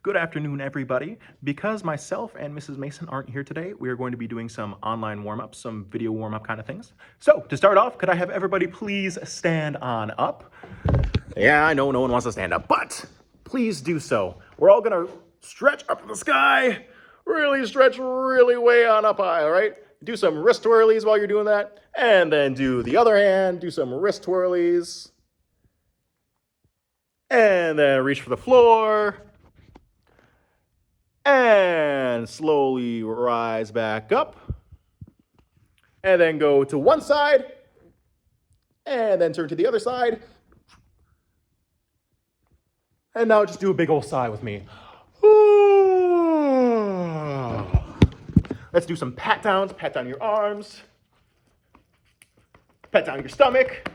Good afternoon, everybody. Because myself and Mrs. Mason aren't here today, we are going to be doing some online warm-ups, some video warm-up kind of things. So, to start off, could I have everybody please stand on up? Yeah, I know no one wants to stand up, but please do so. We're all gonna stretch up to the sky, really stretch really way on up high, all right? Do some wrist twirlies while you're doing that, and then do the other hand, do some wrist twirlies, and then reach for the floor, and slowly rise back up, and then go to one side, and then turn to the other side. And now just do a big old sigh with me. Let's do some pat downs. Pat down your arms. Pat down your stomach.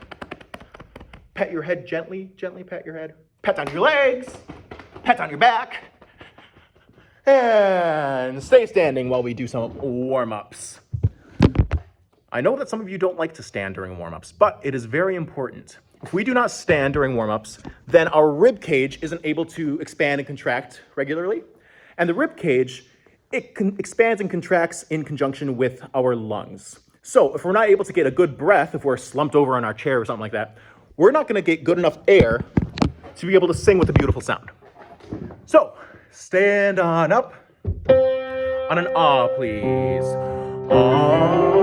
Pat your head gently, gently pat your head. Pat down your legs. Pat down your back. And stay standing while we do some warm-ups. I know that some of you don't like to stand during warm-ups, but it is very important. If we do not stand during warm-ups, then our rib cage isn't able to expand and contract regularly. And the rib cage, it expands and contracts in conjunction with our lungs. So if we're not able to get a good breath, if we're slumped over on our chair or something like that, we're not gonna get good enough air to be able to sing with a beautiful sound. So stand on up. On an ah, please. Ah.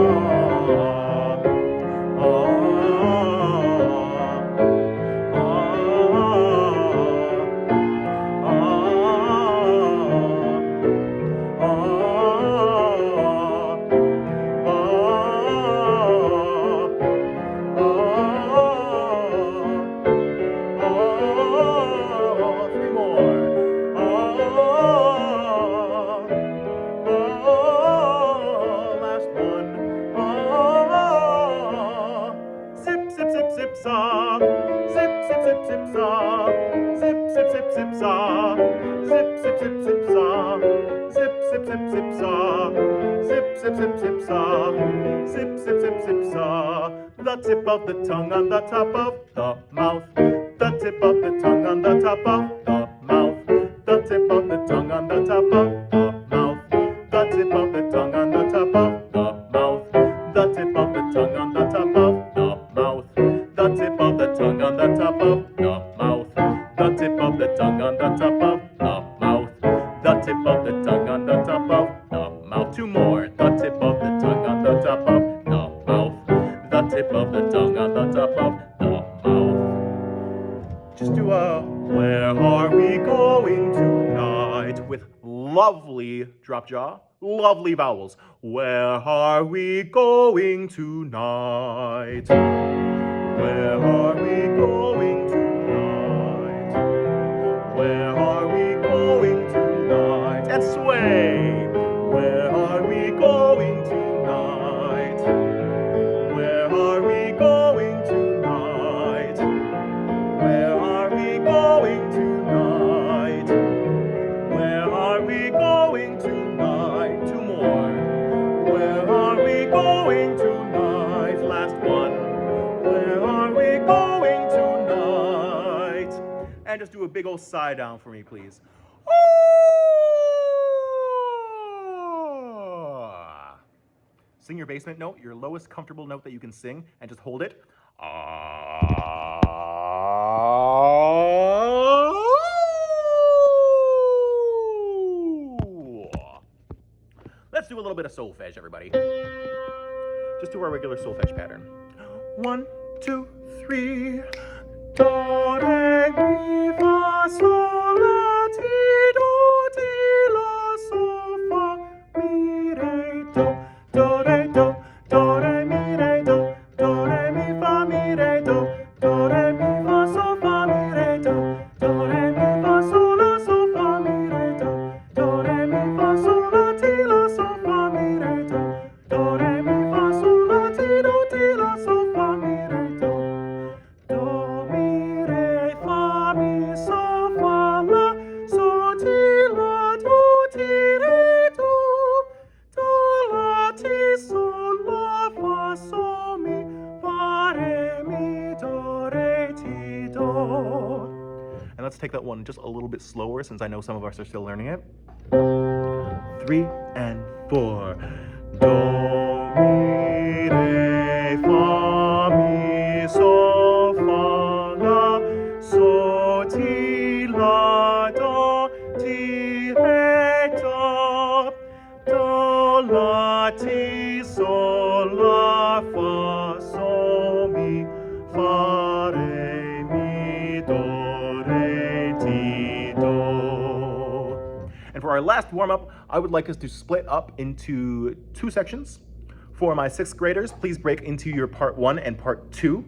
The tip of the tongue on the top of the mouth. The tip of the tongue on the top of the mouth. The tip of the tongue on the top of the mouth. The tip of the tongue on the top of the mouth. The tip of the tongue on the top of the mouth. The tip of the tongue on the top of the mouth. The tip of the tongue on the top of the mouth. The tip of the tongue on the top of the mouth. Two more. The tip of the tongue on the top of the mouth. The tip of the tongue on the top of the mouth. Just do a where are we going tonight with lovely drop jaw, lovely vowels. Where are we going tonight? Where are we going tonight? Where are we going tonight? And sway. Where are we going tonight? Where are we going tonight? Where are we going tonight? Where are we going tonight? Two more. Where are we going tonight? Last one. Where are we going tonight? And just do a big old sigh down for me, please. Sing your basement note, your lowest comfortable note that you can sing, and just hold it. Let's do a little bit of solfege, everybody. Just do our regular solfege pattern. 1, 2, 3. Do, re, mi, fa, sol, la, ti, do, ti, la, sol, fa, mi, re, do. Do, re, do, do, re, mi, re, do. Do, re, mi, fa, mi, re, do. Do, re, mi, fa, sol, fa, mi, re, do. Do, re, mi, fa, sol, la, sol, fa, mi, re, do. Do, re, mi, fa, sol, la, ti, la, sol, fa, mi, re, do. Do, re, mi, fa, sol, la, ti, do, ti, la, sol, fa, mi, re, do. Do, mi, re, fa, mi, sol, fa, take that one just a little bit slower since I know some of us are still learning it. 3 and 4. Do, mi, re, fa, mi, so, fa, la, so, ti, la, do, ti, re, do, do, la, ti, so, la, fa, so, mi, fa, re, mi, do, re, ti, do. And for our last warm-up, I would like us to split up into 2 sections. For my 6th graders, please break into your part 1 and part 2.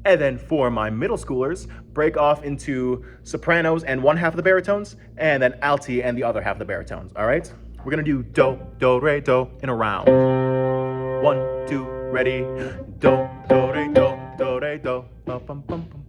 And then for my middle schoolers, break off into sopranos and one half of the baritones, and then alti and the other half of the baritones, all right? We're gonna do do, do, re, do in a round. 1, 2, ready, do, do, re, do, do, re, do, bum, bum, bum, bum.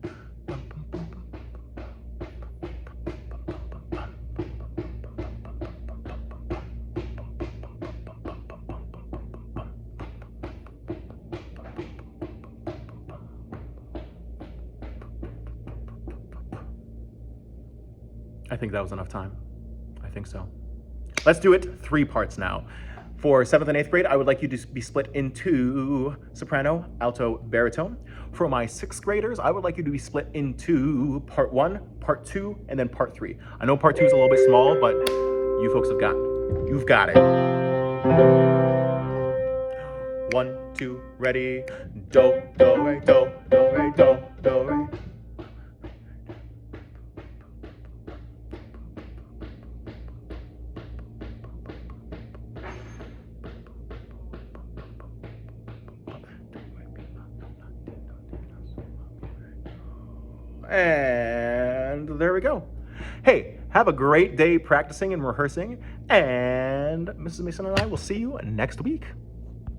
I think that was enough time. I think so. Let's do it 3 parts now. For 7th and 8th grade, I would like you to be split into soprano, alto, baritone. For my 6th graders, I would like you to be split into part 1, part 2, and then part 3. I know part 2 is a little bit small, but you folks have got it. You've got it. 1, 2, ready. Do, do, re, do, do, re, do, do, re. And there we go. Hey, have a great day practicing and rehearsing, and Mrs. Mason and I will see you next week.